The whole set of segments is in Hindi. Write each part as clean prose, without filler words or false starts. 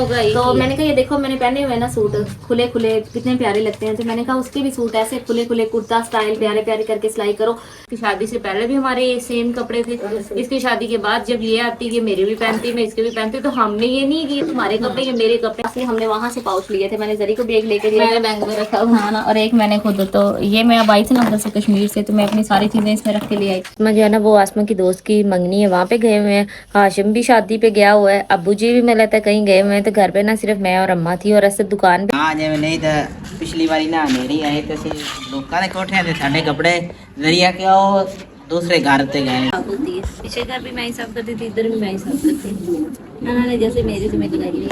होगा एक तो ही। मैंने कहा ये देखो मैंने पहने हुए ना सूट खुले खुले कितने प्यारे लगते हैं, तो मैंने कहा उसके भी सूट ऐसे खुले खुले कुर्ता स्टाइल प्यारे प्यारे करके सिलाई करो। इसकी शादी से पहले भी हमारे सेम कपड़े थे, इसकी शादी के बाद जब ये आती ये मेरे भी पहनती मैं इसके भी पहनती, तो हमने ये नहीं कि ये तुम्हारे कपड़े ये मेरे कपड़े, इसलिए हमने वहां से पाउच लिए थे। मैंने जरी को भी एक लेके दिया मैंने बैंक में रखा हुआ। हाँ ना, और एक मैंने खुद। तो ये मैं अब आई थी ना उधर से कश्मीर से, तो मैं अपनी सारी चीजें इसमें रख के ले आई। मैं जो है ना वो आसमा की दोस्त की मंगनी है वहाँ पे गए हुए हैं, हाशिम भी शादी पे गया हुआ है, अब्बू जी भी मैं लगता है कहीं गए हुए हैं, तो घर पे ना सिर्फ मैं और अम्मा थी और ऐसे दुकान पे। हाँ जिਵੇਂ नहीं तो पिछली बारी ना हनेरी आए तो ਅਸੀਂ ਲੋਕਾਂ ਦੇ ਕੋਠਿਆਂ ਤੇ ਸਾਡੇ ਕੱਪੜੇ ਜ਼ਰੀਆ ਕਿ ਉਹ दूसरे घर ਤੇ गए। होती है पीछे घर भी मैं ही साफ करती थी, इधर भी मैं ही साफ करती थी। उन्होंने जैसे मेरी जिम्मेदारी ली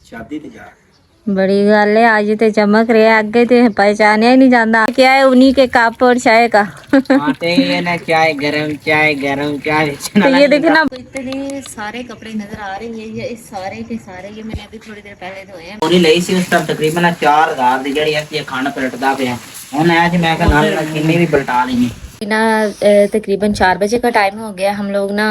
शादी ते जा बड़ी गल है, आज तो चमक रहे आगे तो पहचाने ही नहीं जाता क्या है उन्हीं के कप और चाय का। आटे ये ना चाय गरम चाय तो ये देखना तो इतने सारे कपड़े नजर आ रहे हैं, ये सारे के सारे ये मैंने अभी थोड़ी देर पहले धोए हैं। पूरी ਲਈ ਸੀ ਉਸ ਟਾਈਮ ਤਕਰੀਬਨ 4000 ਦੀ ਜਿਹੜੀ ਅਸੀਂ ਖੰਡ ਪਲਟਦਾ ਪਿਆ ਹੁਣ ਆਇਆ ਸੀ ਮੈਂ ਕਿਹਾ ਨਾਲ ਕਿੰਨੀ ਵੀ ਪਲਟਾ ਲੈਣੀ। ना तकरीबन 4 बजे का टाइम हो गया, हम लोग ना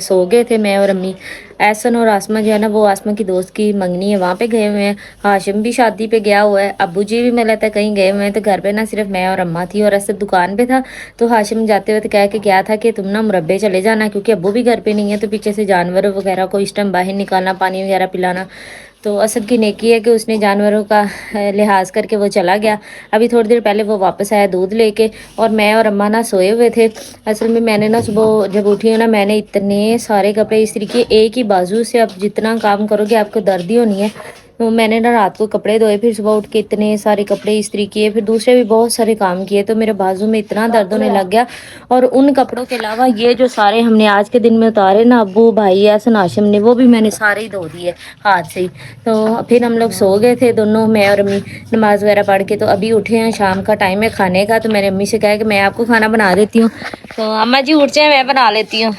सो गए थे मैं और अम्मी। एहसन और आसमा जो है ना वो आसमा की दोस्त की मंगनी है वहाँ पे गए हुए हैं, हाशिम भी शादी पे गया हुआ है, अब्बू जी भी मैं लगता है कहीं गए हुए हैं, तो घर पे ना सिर्फ मैं और अम्मा थी और ऐसे दुकान पे था। तो हाशिम जाते हुए कह के गया था कि तुम ना मुरब्बे चले जाना, क्योंकि अब्बू भी घर पे नहीं है, तो पीछे से जानवर वगैरह को इस टाइम बाहर निकालना, पानी वगैरह पिलाना। तो असद की नेकी है कि उसने जानवरों का लिहाज करके वो चला गया। अभी थोड़ी देर पहले वो वापस आया दूध लेके, और मैं और अम्मा ना सोए हुए थे। असल में मैंने ना सुबह जब उठी हूँ ना मैंने इतने सारे कपड़े इस्त्री किए, एक ही बाजू से आप जितना काम करोगे आपको दर्द ही होनी है। तो मैंने ना रात को कपड़े धोए, फिर सुबह उठ के इतने सारे कपड़े इस्त्री किए, फिर दूसरे भी बहुत सारे काम किए, तो मेरे बाजू में इतना दर्द होने लग गया। और उन कपड़ों के अलावा ये जो सारे हमने आज के दिन में उतारे ना अब्बू भाई या नाशिम ने, वो भी मैंने सारे ही धो दिए हाथ से ही। तो फिर हम लोग सो गए थे दोनों, मैं और अम्मी नमाज वगैरह पढ़ के। तो अभी उठे हैं, शाम का टाइम है खाने का, तो मैंने अम्मी से कहा कि मैं आपको खाना बना देती हूँ। तो अम्मा जी उठ जाए, मैं बना लेती हूँ।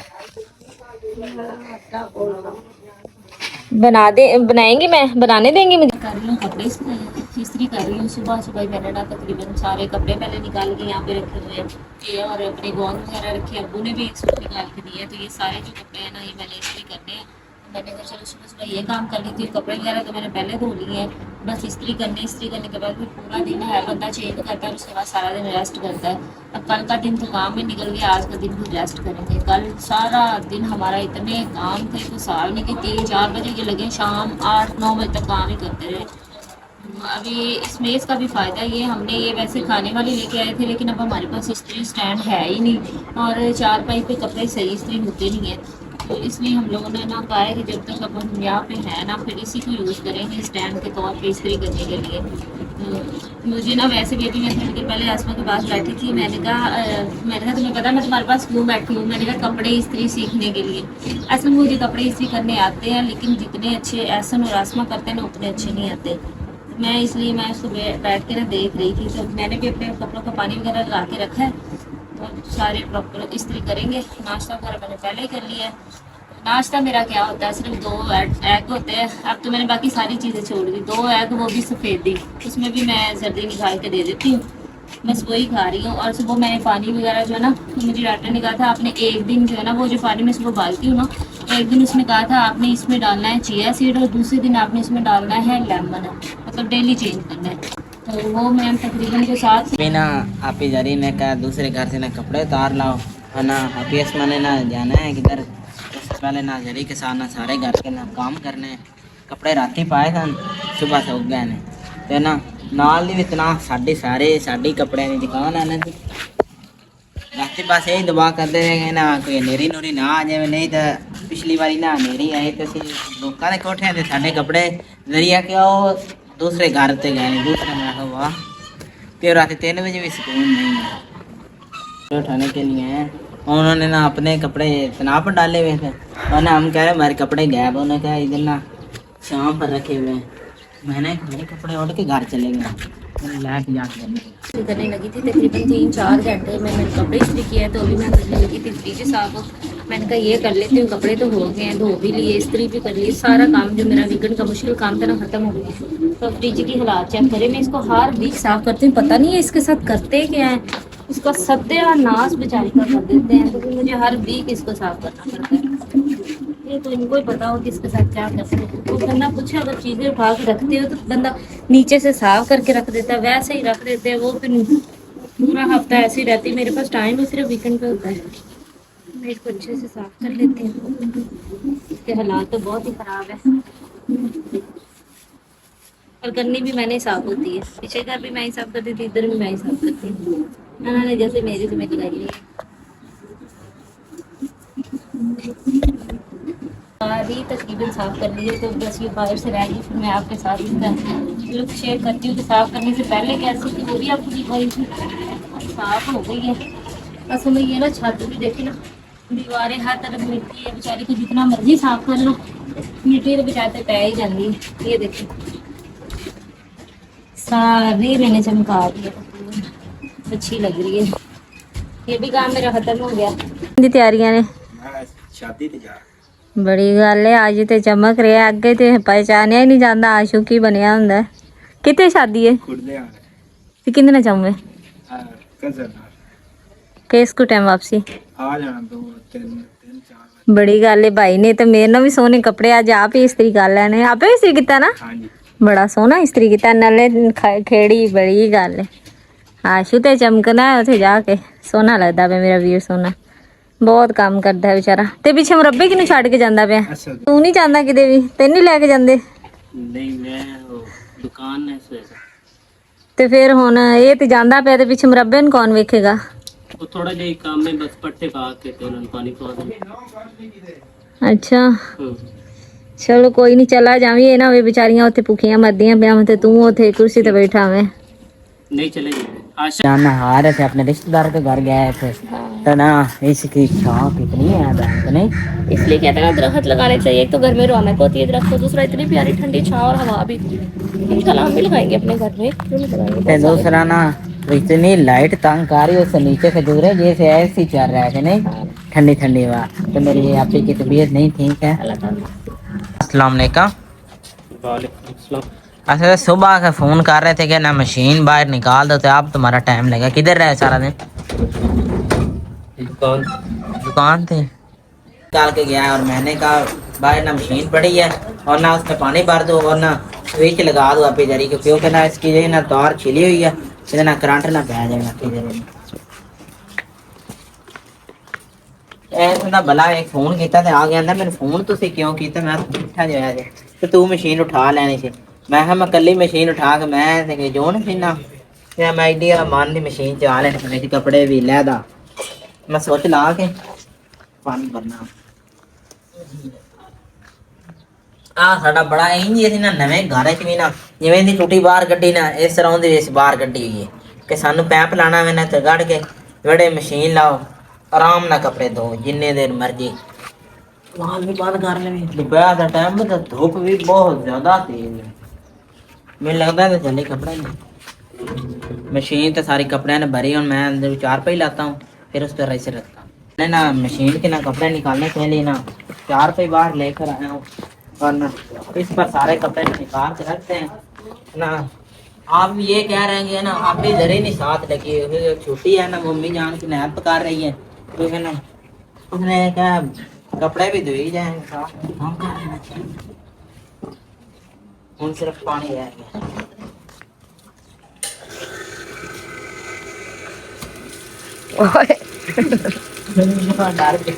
बनाएंगी, मैं बनाने देंगी मुझे। कर रही हूँ कपड़े इस्त्री कर रही हूँ। सुबह सुबह मैंने ना तकरीबन सारे कपड़े पहले निकाल के यहाँ पे रखे हुए हैं ये, और अपने गौन वगैरह रखे, अब्बू ने भी एक सूट निकाल के दिए। तो ये सारे जो कपड़े हैं ना ये मैंने इस्त्री करने हैं। मैंने कहा चलो सुबह सुबह ये काम कर लेती हूँ। कपड़े वगैरह तो मैंने पहले धो लिए हैं, बस इस्त्री करने के बाद फिर पूरा दिन है बंदा चेंज करता है, उसके बाद सारा दिन रेस्ट करता है। अब कल का दिन तो काम में निकल गया, आज का दिन भी रेस्ट करेंगे। कल सारा दिन हमारा इतने काम थे तो साल नहीं कि 3-4 बजे के लगे, शाम 8-9 बजे तक काम ही करते रहे। अभी इसमें इसका भी फ़ायदा ये, हमने ये वैसे खाने वाली लेके आए थे, लेकिन अब हमारे पास इस्त्री स्टैंड है ही नहीं, और चारपाई पे कपड़े सही इस्त्री होते नहीं है। तो इसलिए हम लोगों ने ना कहा है कि जब तक अब हम यहाँ पे हैं ना फिर इसी को यूज़ करेंगे स्टैंड के तौर पे इस्त्री करने के लिए। तो मुझे ना वैसे भी अभी मैं थोड़ी देर पहले आसमा के पास बैठी थी, मैंने कहा तुम्हें पता मैं तुम्हारे पास क्यों बैठी हूँ, मैंने कहा कपड़े इस्त्री सीखने के लिए। असल में मुझे कपड़े इस्त्री करने आते हैं, लेकिन जितने अच्छे एहसन और आसमा करते हैं ना उतने अच्छे नहीं आते। मैं इसलिए मैं उसको बैठ के ना देख रही थी, तो मैंने भी अपने कपड़ों का पानी वगैरह लगा के रखा है, तो सारे प्रॉपर इस्त्री करेंगे। नाश्ता वगैरह मैंने पहले ही कर लिया है। नाश्ता मेरा क्या होता है, सिर्फ 2 एग होते हैं। अब तो मैंने बाकी सारी चीज़ें छोड़ दी, 2 एग वो भी सफ़ेदी, उसमें भी मैं सर्दी निकाल के दे देती हूँ, बस वही खा रही हूँ। और सुबह मैंने पानी वगैरह जो है ना, तो मुझे डॉक्टर ने कहा था आपने एक दिन जो है ना वो जो पानी में सुबह उबालती हूँ ना, एक दिन उसने कहा था आपने इसमें डालना है चिया सीड, और दूसरे दिन आपने इसमें डालना है लेमन, मतलब डेली चेंज करना है। तो वो मैं तकरीबन जो 7 बिना आप ही जरी ने कहा दूसरे घर से ना कपड़े उतार लाओ है ना, अभी मैंने ना जाना है किधर, सबसे पहले ना जरी के साथ ना सारे घर के ना काम करने हैं। कपड़े राती पाए थे सुबह से उग गए ने, तो ना नाल भी इतना साड़ी कपड़े की दुकान है ना जी, राती बस यही दुआ करते रहेंगे ना कोई नेरी नूरी ना आ जाए। नहीं तो पिछली बारी ना नेरी आई तो लोगों के कोठे थे साढ़े कपड़े जरिया के दूसरे घर से गए, दूसरे में आखा वाह तो रात 3 बजे भी सुकून नहीं है उठाने के लिए हैं। उन्होंने ना अपने कपड़े तनाव पर डाले हुए थे, और ना हम कह रहे हमारे कपड़े गायब, उन्होंने कहा इधर ना शाम पर रखे हुए हैं। मैंने मेरे कपड़े उड़ के घर चले गए, लाइट जाके करने लगी थी। तकरीबन 3-4 घंटे में मैंने कपड़े इस्त्री किए हैं, तो अभी मैं करने लगी थी फ्रिज साफ। मैंने कहा ये कर लेती हूँ, कपड़े तो हो गए हैं, धो भी लिए, इस्त्री भी कर ली, सारा काम जो मेरा वीकेंड का मुश्किल काम था ना ख़त्म हो गया। तो फ्रिज की हालात चेक करें, मैं इसको हर वीक साफ़ करती हूँ, पता नहीं है इसके साथ करते क्या है, इसका सत्ते और नाश बेचारी का कर देते हैं, तो फिर मुझे हर वीक इसको साफ़ करना पड़ता है। ये तो इनको ही पता हो किसके साथ क्या करते हो। तो बंदा पूछे अगर चीजें उठा के रखते हो तो बंदा नीचे से साफ करके रख देता है, वैसे ही रख देते हैं वो, फिर पूरा हफ्ता ऐसी रहती है। मेरे पास टाइम ही सिर्फ वीकेंड पे होता है, मैं इसको अच्छे से साफ कर लेती हूँ। इसके हालात तो बहुत ही खराब है, और करनी भी मैंने ही साफ होती है। पीछे घर भी मैं ही साफ करती थी, इधर भी मैं ही साफ करती हूँ। उन्होंने जैसे मेरी जिम्मेदारी है। सारी तकरीबन साफ कर ली है, तो बस ये बाहर से रह गई। फिर मैं आपके साथ इसका लुक शेयर करती हूँ कि साफ करने से पहले कैसी थी, वो भी आपको दिखाई थी। साफ हो गई है। असल में ये ना छत भी देखी ना, दीवारें हर तरफ मिट्टी है, बेचारी को जितना मर्जी साफ कर लो मिट्टी तो बेचारे पै ही जाती है। ये देखिए सारी मैंने चमका दी है, अच्छी लग रही है। ये भी काम मेरा खत्म हो गया। दी तैयारियां ने शादी ते जा बड़ी गल है, अज ते चमक रहा, अगे ते पहचानिया ही नहीं जाता आशू की बनया हुंदा। कितने शादी है खुदे आ ते किंदे नाल जाऊं मैं? कजन किस को टाइम वापसी? आ जाना 2 3 4 बड़ी गल है, भाई ने तो मेरे ना भी सोहने कपड़े अज आप ही इस्त्री कर लैने, आपे इस्त्री किता ना? हाँ जी बड़ा सोहना इस्त्री किता, नाले खेड़ी बड़ी गल है। आशू ते चमकना है उथे जाके, सोहना लगदा पे मेरा वीर, सोहना बहुत काम करता है बेचारा। ते पीछे मुरब्बे किनू छड़ के जांदा पिया? अच्छा तू नहीं जांदा किते भी? तेन नहीं लेके जांदे? नहीं मैं वो दुकान है सवेरे ते फिर हुन ये ते जांदा पिया, ते पीछे मुरब्बे नूं कौन वेखेगा? वो थोड़ा जिहा काम में बस पट्टे पा के ते उन्होंने पानी पा दिया। अच्छा चलो कोई नहीं, चला जावी। ये ना होवे बेचारियां उत्थे भुखियां मरदियां पियां ते तू उत्थे कुर्सी ते बैठा होवे। नहीं चले आशा जाना हार है अपने रिश्तेदार के घर गया थे तो ना इसकी छांव कितनी है बैंक नहीं, इसलिए कहते हैं दरख्त लगाने चाहिए। एक तो घर में रौनक होती है दरख्त, दूसरा इतनी प्यारी ठंडी छाँव और हवा भी। इंशाल्लाह हम भी लगाएंगे अपने घर में, क्यों नहीं लगाएंगे। ते दूसरा ना इतनी लाइट तंग आ रही है, उससे नीचे से गुजरे जैसे ऐसी चल रहा है नहीं, ठंडी ठंडी हवा। तो मेरी आपकी की तबीयत नहीं ठीक है। अस्सलाम वालेकुम। वालेकुम अस्सलाम। अच्छा सुबह का फोन कर रहे थे कि ना मशीन बाहर निकाल दो, तो अब तुम्हारा टाइम लगा। किधर रहे सारा दिन? दुकान दुकान थे। निकाल के गया और मैंने कहा बाहर ना मशीन पड़ी है और ना उसमें पानी भर दो और ना स्विच लगा दो आप जरी को, क्योंकि ना इसकी जो है ना तार छिली हुई है, इससे ना करंट ना पै जाएगा। ऐसा ना भला एक फोन किया तो आ गया ना, मैंने फोन तुसी क्यों किया? मैं बैठा जो है तो तू मशीन उठा लेनी सी। मैं कहा मैं कली मशीन उठा के मैं जो मशीना फिर मैं एडी मन की मशीन चला लेने कपड़े भी लैदा, मैं सोच ला के पानी भरना। साडा बड़ा इंज असीं ना नवें घर च भी ना जिवें दी टूटी बाहर कड्डी ना, इस तरह उहदे विच बाहर कड्डी हुई है कि सानू पैप लाना वे ना ते गड़ के बड़े मशीन लाओ, आराम ना कपड़े धो जिन्ने देर मर्जी। वाल भी बंद कर ले। दोपहर का टाइम तो धूप भी बहुत ज्यादा तेज है, मुझे लगता है तो जल्दी कपड़ा नहीं। मशीन तो सारी कपड़े ने भरी और मैं अंदर 4 पे ही लाता हूँ, फिर उस पर ऐसे रखता हूँ। मैं ना मशीन के ना कपड़े निकालने के लिए ना 4 पे बाहर लेकर आया हूँ और ना इस पर सारे कपड़े निकाल के रखते हैं ना। आप ये कह रहे हैं ना आप भी इधर ही नहीं साथ लगी हुई, छुट्टी है ना, मम्मी जान की हेल्प कर रही है तो है ना, उसने क्या कपड़े भी धोई जाएंगे साथ हम कर लेना चाहिए। उन सिर्फ पानी रह गया। डर गया।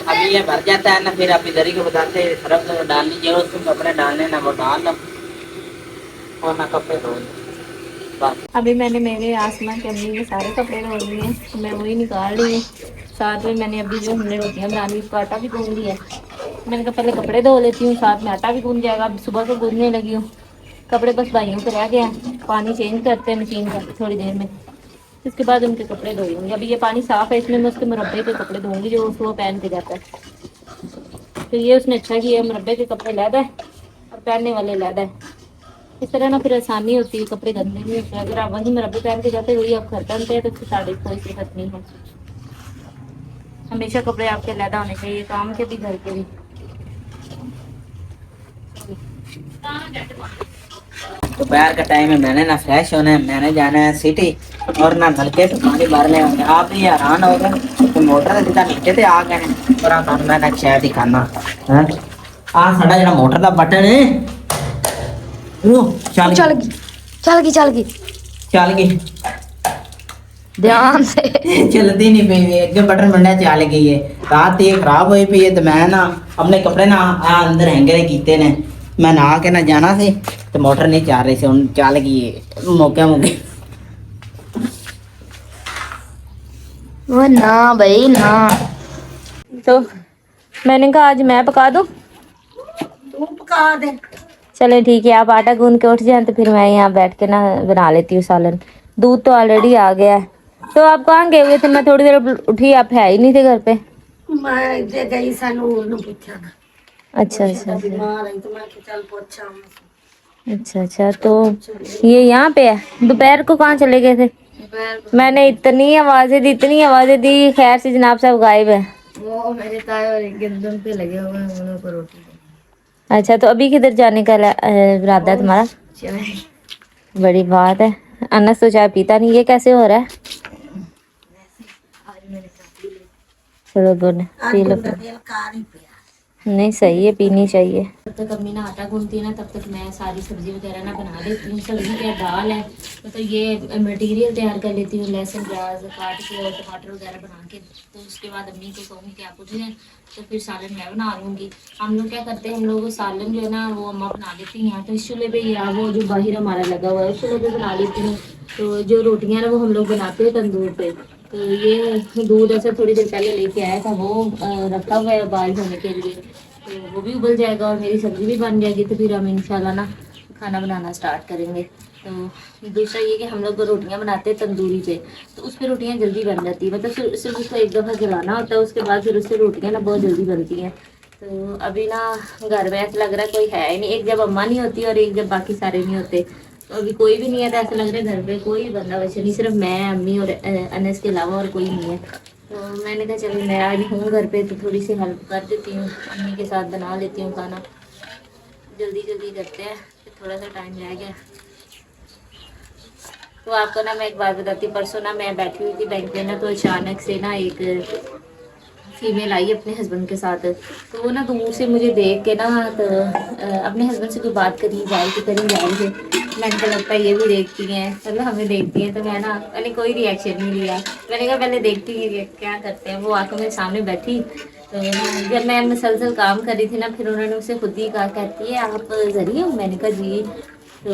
अभी ये भर जाता है ना, फिर आप इधर ही को बताते हैं सरफ तो डालनी जो उसको कपड़े डालने ना वो डाल लो और ना कपड़े धो लो बस। अभी मैंने मेरे आसमां के अम्मी के सारे कपड़े धो लिए हैं, तो मैं वही निकाल रही हूँ। साथ में मैंने अभी जो हमने रोटियाँ बनानी उसका आटा भी गूंद लिया है। मैंने कहा पहले कपड़े धो लेती हूँ, साथ में आटा भी गूंद जाएगा। अभी सुबह से गूंदने लगी हूँ, कपड़े बस भाइयों के रह गया। पानी चेंज करते हैं मशीन का थोड़ी देर में, इसके बाद उनके कपड़े धोऊंगी। अभी ये पानी साफ़ है, इसमें मैं उसके मुरब्बे के कपड़े धोऊंगी जो उसको पहन के जाता है। तो ये उसने अच्छा किया, मुरब्बे के कपड़े लैदा है और पहनने वाले लैदा है। इस तरह ना फिर आसानी होती है, कपड़े गंदे नहीं होते। अगर आप वही मुरब्बे पहन के जाते वही आप घर पहनते हैं तो उसकी साड़ी कोई दिक्कत नहीं है। हमेशा कपड़े आपके अलहदा होने चाहिए, काम के भी घर के भी। दोपहर का टाइम है, मैंने ना फ्रेश होना है, मैंने जाना है सिटी और ना नलके से पानी भर ले होंगे। आप भी हैरान हो गए तो मोटर सीधा नीचे से आ गए हैं और आप मैं ना शायद ही खाना है आ साडा जरा मोटर का बटन है वो चल चल गई चल गई चल गई चल गई ध्यान से। चलती नहीं पई अगे बटन बंडा चल गई है। रात ये खराब हुई पई है तो मैं ना अपने कपड़े ना अंदर हैंगर कीते ने, मैं नहा के ना जाना सी तो मोटर नहीं चल रही सी, हुन चल गई है मौके मौके। वो ना भाई ना, तो मैंने कहा आज मैं पका दूं। तू पका दे। चले ठीक है, आप आटा गूंद के उठ जाए तो फिर मैं यहाँ बैठ के ना बना लेती हूँ सालन। दूध तो ऑलरेडी आ गया है। तो आप कहाँ गए हुए थे? मैं थोड़ी देर उठी, आप है ही नहीं थे घर पे। मैं इधर गई सानू नु पूछा ना। अच्छा अच्छा अच्छा बीमार है तो मैं कि चल पूछा। अच्छा अच्छा। तो ये यहाँ पे है। दोपहर को कहाँ चले गए थे? मैंने इतनी आवाजें दी, खैर से जनाब साहब गायब है। वो मेरे ताए और गर्दन पे लगे हुए हैं, उन्होंने को रोटी दी। अच्छा, तो अभी किधर जाने का इरादा है तुम्हारा? चाय बड़ी बात है। अनस तो चाय पीता नहीं, ये कैसे हो रहा है? चलो गुड, पी लो। नहीं सही है, पीनी चाहिए। जब तक अम्मी ना आटा गूंथती है ना तब तक मैं सारी सब्जी वगैरह ना बना देती हूँ। सब्जी क्या दाल है तो ये मटेरियल तैयार कर लेती हूँ, लहसुन प्याज काट के और टमाटर वगैरह बना के। तो उसके बाद अम्मी को कहूँगी कि आप उठ जाएँ तो फिर सालन मैं बना लूँगी। हम लोग क्या करते हैं, हम लोग सालन जो है ना वो अम्मा बना देती हैं यहाँ। तो इस चूल्हे पे या वो जो बाहर हमारा लगा हुआ है उस चूल्हे पे बना लेती हूँ। तो जो रोटियाँ ना वो हम लोग बनाते हैं तंदूर पे। तो ये दूध ऐसे थोड़ी देर पहले लेके आया था, वो रखा हुआ है बॉयल होने के लिए। तो वो भी उबल जाएगा और मेरी सब्ज़ी भी बन जाएगी। तो फिर हम इंशाल्लाह ना खाना बनाना स्टार्ट करेंगे। तो दूसरा ये कि हम लोग रोटियां बनाते हैं तंदूरी पे, तो उस पर रोटियां जल्दी बन जाती है। मतलब सिर्फ उसको एक दफ़ा जलाना होता है, उसके बाद फिर उससे रोटियां ना बहुत जल्दी बनती हैं। तो अभी ना घर में ऐसा लग रहा है कोई है ही नहीं। एक जब अम्मा नहीं होती और एक जब बाकी सारे नहीं होते। तो अभी कोई भी नहीं है, तो ऐसा लग रहा है घर पे कोई बंदा वैसे नहीं, सिर्फ मैं, अम्मी और अनस के अलावा और कोई नहीं है। तो मैंने कहा चलो मैं आज हूँ घर पे तो थोड़ी सी हेल्प कर देती हूँ, अम्मी के साथ बना लेती हूँ खाना। जल्दी जल्दी करते हैं, फिर थोड़ा सा टाइम रह गया। तो आपको ना मैं एक बात बताती हूँ, परसों ना मैं बैठी हुई थी बैंक में ना, तो अचानक से ना एक फीमेल आई अपने हस्बैंड के साथ। तो वो ना दूर से मुझे देख के ना तो अपने हस्बैंड से कोई बात करी जा रही थी। मैंने को लगता है ये भी देखती हैं, मतलब हमें देखती हैं। तो मैंने कोई रिएक्शन नहीं लिया। मैंने कहा पहले देखती ही क्या करते हैं। वो आकर मेरे सामने बैठी। तो जब मैं मुसलसल काम कर रही थी ना, फिर उन्होंने मुझसे खुद ही कहा, कहती है आप जरिए हो? मैंने कहा जी। तो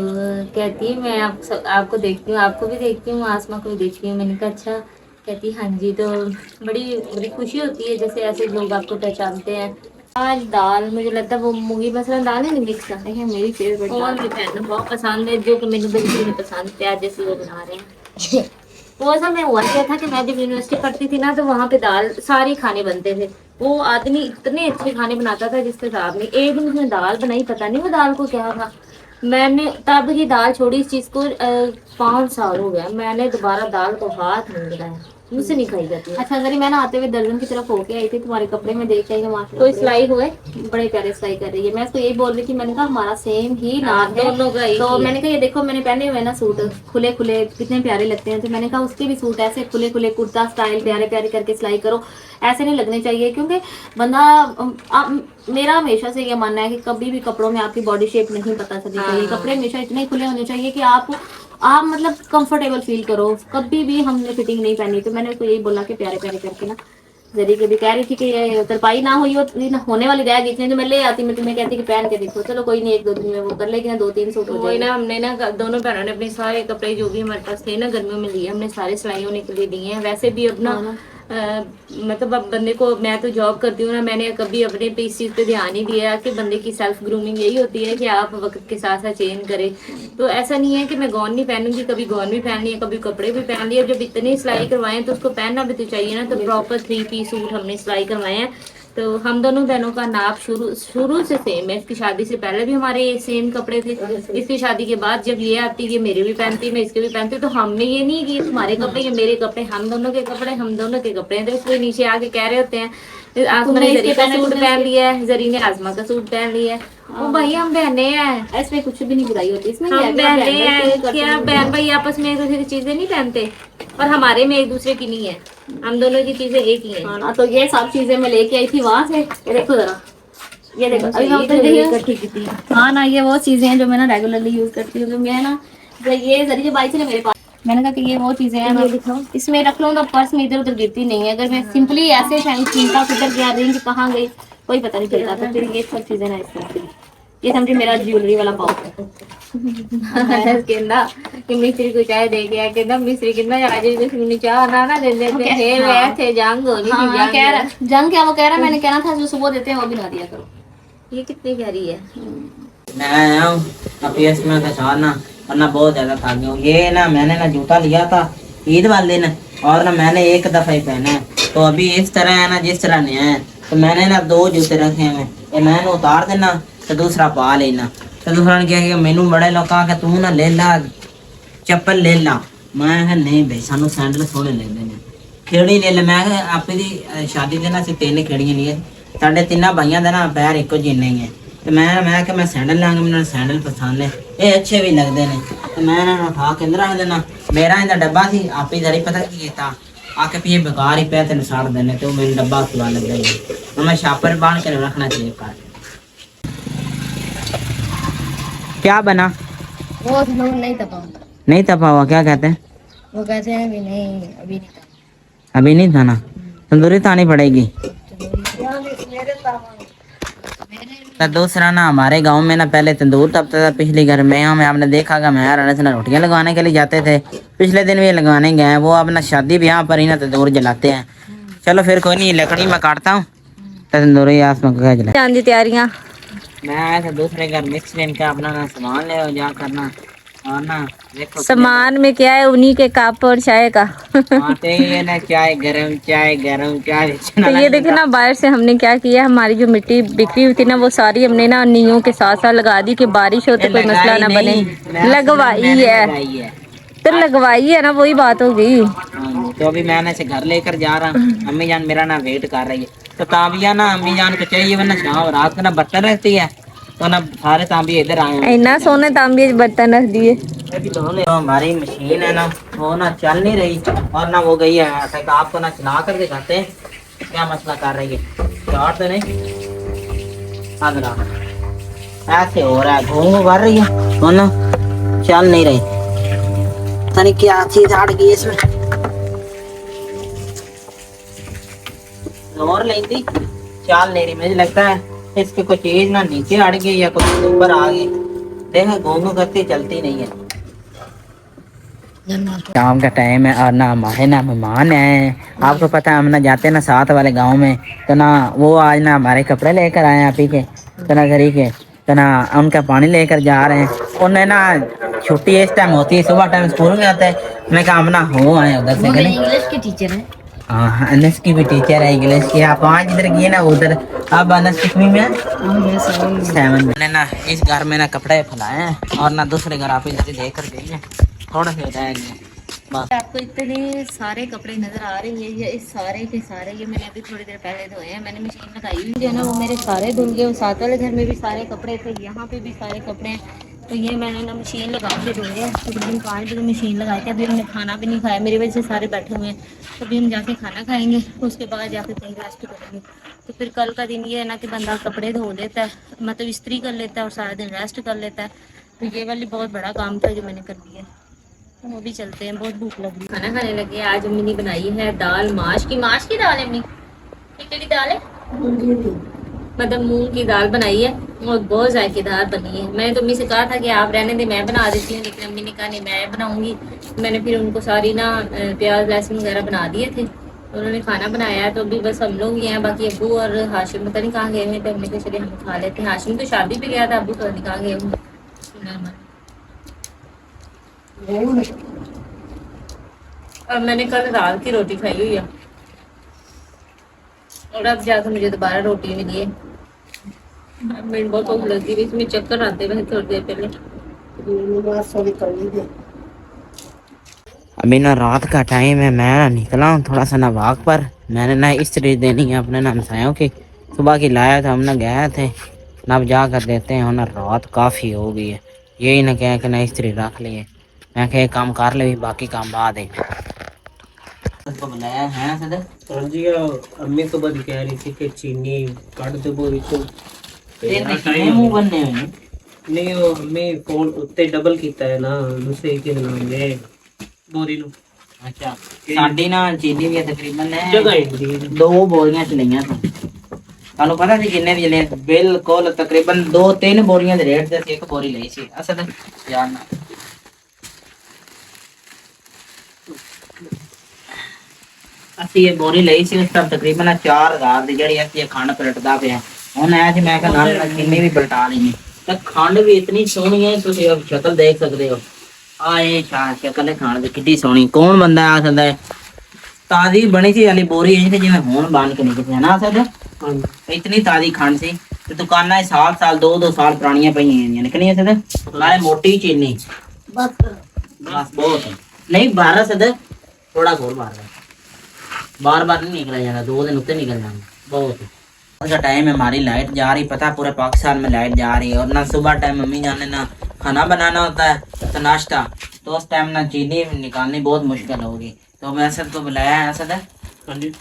कहती है मैं आपको देखती हूँ, आपको भी देखती हूँ, आसमा को भी देखती हूँ। मैंने कहा अच्छा। कहती हाँ जी। तो बड़ी खुशी होती है जैसे ऐसे लोग आपको पहचानते हैं। आज दाल मुझे लगता है वो मूंगी मसला दाल है ना, मिक्स है मेरी फेवरेट और मुझे बहुत पसंद है, जो कि मैंने बिल्कुल नहीं पसंद, प्याज जैसे वो बना रहे हैं। वो असल में हुआ क्या था कि मैं जब यूनिवर्सिटी पढ़ती थी ना, तो वहाँ पे दाल सारे खाने बनते थे। वो आदमी इतने अच्छे खाने बनाता था जिसके साथ में एक दिन उसने दाल बनाई, पता नहीं वो दाल को क्या था। मैंने तब ही दाल छोड़ी। इस चीज़ को 5 साल हो गया, मैंने दोबारा दाल को हाथ नहीं लगाया, मुझसे नहीं खाई जाती। अच्छा अगर मैं ना आते हुए दर्जन की तरफ होके आई थी, तुम्हारे कपड़े में देख आई वहाँ तो सिलाई हुए, बड़े प्यारे सिलाई कर रही है। मैं इसको यही बोल रही थी, मैंने कहा हमारा सेम ही नाम है दोनों का। तो मैंने कहा ये देखो मैंने पहने हुए ना सूट खुले खुले कितने प्यारे लगते हैं। तो मैंने कहा उसके भी सूट ऐसे खुले खुले कुर्ता स्टाइल प्यारे प्यारे करके सिलाई करो, ऐसे नहीं लगने चाहिए। क्योंकि बंदा मेरा हमेशा से ये मानना है कि कभी भी कपड़ों में आपकी बॉडी शेप नहीं पता चलनी चाहिए। कपड़े हमेशा इतने खुले होने चाहिए कि आप मतलब कंफर्टेबल फील करो। कभी भी हमने फिटिंग नहीं पहनी। तो मैंने उसको यही बोला कि प्यारे प्यारे करके ना, जरी के भी कह रही थी कि ये तरपाई ना हुई होने वाली रह गई थी, तो मैं ले आती, मैं तुम्हें कहती कि पहन के देखो। चलो कोई नहीं, 1-2 दिन में वो कर लेगी ना, 2-3 सूट हो जाएगा ना। हमने ना दोनों बहनों ने अपने सारे कपड़े जो भी हमारे पास थे ना गर्मियों में लिए, हमने सारे सिलाई होने के लिए दिए हैं। वैसे भी अपना मतलब अब बंदे को, मैं तो जॉब करती हूँ ना, मैंने कभी अपने पे इस चीज़ पे ध्यान नहीं दिया कि बंदे की सेल्फ ग्रूमिंग यही होती है कि आप वक्त के साथ साथ चेंज करें। तो ऐसा नहीं है कि मैं गॉन नहीं पहनूंगी, कभी गॉन भी पहन लिया, कभी कपड़े भी पहन लिए। जब इतनी सिलाई करवाएं तो उसको पहनना भी तो चाहिए ना। तो प्रॉपर 3 पीस सूट हमने सिलाई करवाए हैं। तो हम दोनों बहनों का नाप शुरू से सेम है। इसकी शादी से पहले भी हमारे सेम कपड़े थे, इसकी शादी के बाद जब ये आती है मेरे भी पहनती, मैं इसके भी पहनती, तो हमने ये नहीं कि ये तुम्हारे कपड़े ये मेरे कपड़े, हम दोनों के कपड़े हम दोनों के कपड़े हैं। तो इसलिए नीचे आके कह रहे होते हैं आसमा ने जरी का सूट पहन लिया है, जरी ने आसमा का सूट पहन लिया है। ओ भाई हम बहने हैं, इसमें कुछ भी नहीं बुराई होती, इसमें हम बहने हैं। क्या बहन भाई आपस में एक दूसरे की चीजें नहीं पहनते, और हमारे में एक दूसरे की नहीं है, हम दोनों की चीजें एक ही हैं। तो ये सब चीजें मैं लेके आई थी वहां से, ये देखो जरा, ये देखो अभी मैं उतर गई हूँ। हाँ ना, ये वो चीजें हैं जो मैं ना रेगुलरली यूज करती हूँ। मैं ना ये जरिए बाई से ना मेरे पास, मैंने कहा कि ये वो चीजें हैं ना, इसमें रख लूँ तो पर्स में इधर उधर गिरती नहीं है। अगर मैं सिंपली ऐसे चिंता किधर गया रिंग कहाँ गई कोई पता नहीं चलता। तो फिर ये सब चीजें ना इसमें, ये समझे मेरा ज्वेलरी वाला पाउच कहना कि मिस्त्री को चाय दे गया, कहना मिस्त्री कितना आज मिस्त्री चाय ना दे देते हैं वैसे जंग होनी थी। हाँ, कह रहा जंग क्या, वो कह रहा मैंने कहना था जो सुबह देते हैं वो भी ना दिया करो। ये कितनी गहरी है। मैं आया हूँ अपीएस में का ना, वरना बहुत ज्यादा थक गया हूँ। ये ना मैंने ना जूता लिया था ईद वाले दिन, और ना मैंने एक दफा ही पहना है, तो अभी इस तरह है ना जिस तरह नया है। तो मैंने ना 2 जूते रखे हैं, ये मैंने उतार देना तो दूसरा पा लेना। तो दूसरा ने क्या किया, मैनू बड़े लोग कहा कि तू ना ले ला चप्पल ले ला। मैं कहा नहीं भाई सानू सैंडल सोने ले देने, खेड़ी ले ले। मैं आपे दी शादी दे ना असं 3 खेड़ियां लिए, साढ़े 3 भाइयों का ना पैर एको जिन्ने ही है। तो मैं सैंडल लांगा, मैंने सैंडल पसंद है, ये अच्छे भी लगते हैं। तो मैं इन्होंने उठा के अंदर रख देना। मेरा इनका डब्बा थी, आप ही जरी पता की था आके भी ये बेकार ही पे तेन साड़ देने, तो मेरे डब्बा खुला लग गई। तो मैं शापर बांध के रखना चाहिए पास। क्या बना? वो नहीं तपा, नहीं तपा हुआ, क्या कहते हैं? वो कहते हैं भी नहीं अभी नहीं तपा। अभी नहीं था ना, तंदूरी तानी पड़ेगी। तो दूसरा ना हमारे गांव में ना पहले तंदूर तपता था, पिछली घर में हमें आपने देखा कि मैं रहने से ना रोटियां लगवाने के लिए जाते थे। पिछले दिन भी लगवाने गए हैं, वो अपना शादी ब्याह पर ही ना तंदूर जलाते हैं। चलो फिर कोई नहीं, लकड़ी मैं काटता हूँ तो तंदूरी आसमान को जला। जान दी तैयारियां मैं आया था दूसरे घर मिस्त्री इनका अपना ना सामान ले जा करना, और ना देखो सामान में क्या है, उन्हीं के कप और चाय का आते ही ना चाय गरम चाय तो ये देखे ना बाहर से हमने क्या किया, हमारी जो मिट्टी बिखरी हुई थी ना वो सारी हमने ना नींवों के साथ साथ लगा दी कि बारिश हो तो कोई मसला ना बने। लगवाई है तो लगवाई है ना, वही बात हो गई। तो अभी मैं ना से घर लेकर जा रहा हूँ, अम्मी जान मेरा ना वेट कर रही है। तो तांबिया ना अम्मी जान को चाहिए, वरना शाम रात को ना बर्तन रहती है, तो ना सारे तांबिया इधर आए हैं। इतना सोने तांबे बर्तन रख दिए। तो हमारी मशीन है ना वो ना चल नहीं रही, और ना वो गई है ऐसा कि आपको ना चला कर दिखाते हैं क्या मसला कर रही है। चार तो नहीं ऐसे हो रहा है, घूम भर रही है वो ना चल नहीं रही, पता नहीं क्या चीज अड़ गई इसमें। और लेती चल नहीं रही, मुझे लगता है इसकी कोई चीज ना नीचे अड़ गई या कुछ ऊपर आ गई। देखा घूम करती चलती नहीं है। शाम का टाइम है और ना हमारे ना मेहमान हैं, आपको पता है हम ना जाते हैं ना साथ वाले गांव में, तो ना वो आज ना हमारे कपड़े लेकर आए हैं आप ही के, तो ना घरी के, तो ना उनका पानी लेकर जा रहे हैं। उन्हें ना छुट्टी इस टाइम होती है, सुबह टाइम स्कूल में आते हैं। मैं कहा हम ना हो आए उधर से, इंग्लिश के टीचर है। हाँ इंग्लिश की भी टीचर है, इंग्लिश की। आप वहाँ जिधर गए ना उधर, अब अनस कितनी में 7 मैंने ना इस घर में ना कपड़े फैलाए हैं, और ना दूसरे घर आप इधर देख कर गए हैं, थोड़ा से रह गए बस। आपको इतने सारे कपड़े नजर आ रहे हैं, ये इस सारे के सारे ये मैंने अभी थोड़ी देर पहले धोए हैं। मैंने मशीन लगाई हुई जो है ना वो मेरे सारे धुल गए। साथ वाले घर में भी सारे कपड़े थे, यहाँ पे भी सारे कपड़े हैं। तो ये मैंने ना मशीन लगा के धोए हैं। तकरीबन 5 बजे मशीन लगाई थी। अभी हमने खाना भी नहीं खाया, मेरी वजह से सारे बैठे हुए हैं। तो अभी हम जाके खाना खाएंगे, उसके बाद जाके कहीं रेस्ट करेंगे। तो फिर कल का दिन ये है ना कि बंदा कपड़े धो लेता है, मतलब इस्त्री कर लेता है और सारा दिन रेस्ट कर लेता है। तो ये वाली बहुत बड़ा काम था जो मैंने कर दिया। तो वो भी चलते हैं, बहुत भूख लगी। खाना खाने लगे। आज अम्मी ने बनाई है दाल माश की दाल है अम्मी, कितनी दाल है, मतलब मूंग की दाल बनाई है और बहुत जायकेदार बनी है। मैंने तो अम्मी से कहा था कि आप रहने दे मैं बना देती हूँ, लेकिन अम्मी ने कहा नहीं मैं बनाऊंगी। मैंने फिर उनको सारी ना प्याज लहसुन वगैरह बना दिए थे, उन्होंने खाना बनाया है। तो अभी बस हम लोग ही हैं, बाकी अब्बू और हाशिम पता नहीं कहाँ गए हुए थे। हमने कहा चलिए हम खा लेते हैं। हाशिम तो शादी पे गया था, अब्बू पता नहीं कहाँ गए हुए। और मैंने कल दाल की रोटी खाई हुई है। और अब जाकर मुझे दोबारा रोटी मिली है। मेरे बहुत भूख लगी थी, इसमें चक्कर आते हैं थोड़ी देर पहले। अभी ना रात का टाइम है, मैं ना निकला हूँ थोड़ा सा ना वॉक पर। मैंने ना इस्त्री देनी है अपने ना हमसायों की, सुबह की लाया था, हम ना गए थे ना, अब जा कर देते हैं। ना रात काफ़ी हो गई है, यही ना कह के ना इस्त्री रख लिए। मैं कह काम कर ले, बाकी काम बाद है। उसको बुलाया है ना सदर? हाँ जी, अम्मी तो बड़ी कह रही थी कि चीनी काट दे बोरी तो तेरे कितने मुंह बनने हुए हैं? नहीं, वो अम्मी फोन उत्ते डबल कीता है ना, दूसरे के नाम ले बोरी नु। अच्छा, साडी ना चीनी भी तकरीबन है जगह है 2 बोरियां चलियां सी। ਤੁਹਾਨੂੰ ਪਤਾ ਸੀ ਕਿੰਨੇ ਦੀ ਲਈ? ਬਿਲਕੁਲ ਤਕਰੀਬਨ 2-3 ਬੋਰੀਆਂ ਦੇ ਰੇਟ ਤੇ ਅਸੀਂ ਇੱਕ ਬੋਰੀ ਲਈ ਸੀ ਅਸਲ ਯਾਰ ਨਾ। ਅਸੀਂ ਇਹ ਬੋਰੀ ਲਈ ਸੀ ਉਸ ਟਾਈਮ ਤਕਰੀਬਨ 4000 ਦੀ, ਜਿਹੜੀ ਅਸੀਂ ਖੰਡ ਪਲਟਦਾ ਪਿਆ। ਹੁਣ ਐ ਜੀ ਮੈਂ ਕਿਹਾ ਨਾਲ ਚੀਨੀ ਵੀ ਪਲਟਾ ਲੈਣੀ, ਤੇ ਖੰਡ ਵੀ ਇਤਨੀ ਸੋਹਣੀ ਹੈ, ਤੁਸੀਂ ਉਹ ਸ਼ਕਲ ਦੇਖ ਸਕਦੇ ਹੋ। ਆਏ ਸ਼ਕਲ ਹੈ ਖੰਡ ਦੀ ਕਿੱਡੀ ਸੋਹਣੀ। ਕੌਣ ਬੰਦਾ ਆ ਸਕਦਾ ਹੈ? ਤਾਜ਼ੀ ਬਣੀ ਸੀ ਵਾਲੀ ਬੋਰੀ ਇੰਜ ਤੇ ਜਿਵੇਂ ਹੁਣ ਬਣ ਕੇ ਨਿਕਲੀ ਹੈ ਨਾ ਸਰ। इतनी ताजी खंड सी ते दुकाना साल 2-2 साल पुरानियां पईयां हैं, निकलियां सद नाले मोटी चीनी बस बहुत नहीं 12 सद थोड़ा घोल मार बार नहीं निकला जाता, 2 दिन उत्ते निकल जाना बहुत। का टाइम है, हमारी लाइट जा रही, पता पूरे पाकिस्तान में लाइट जा रही है। और ना सुबह टाइम मम्मी जाने ना खाना बनाना होता है तो नाश्ता, तो उस टाइम ना चीनी निकालनी बहुत मुश्किल होगी। तो मैं सद को बुलाया है सद। हाँ जी,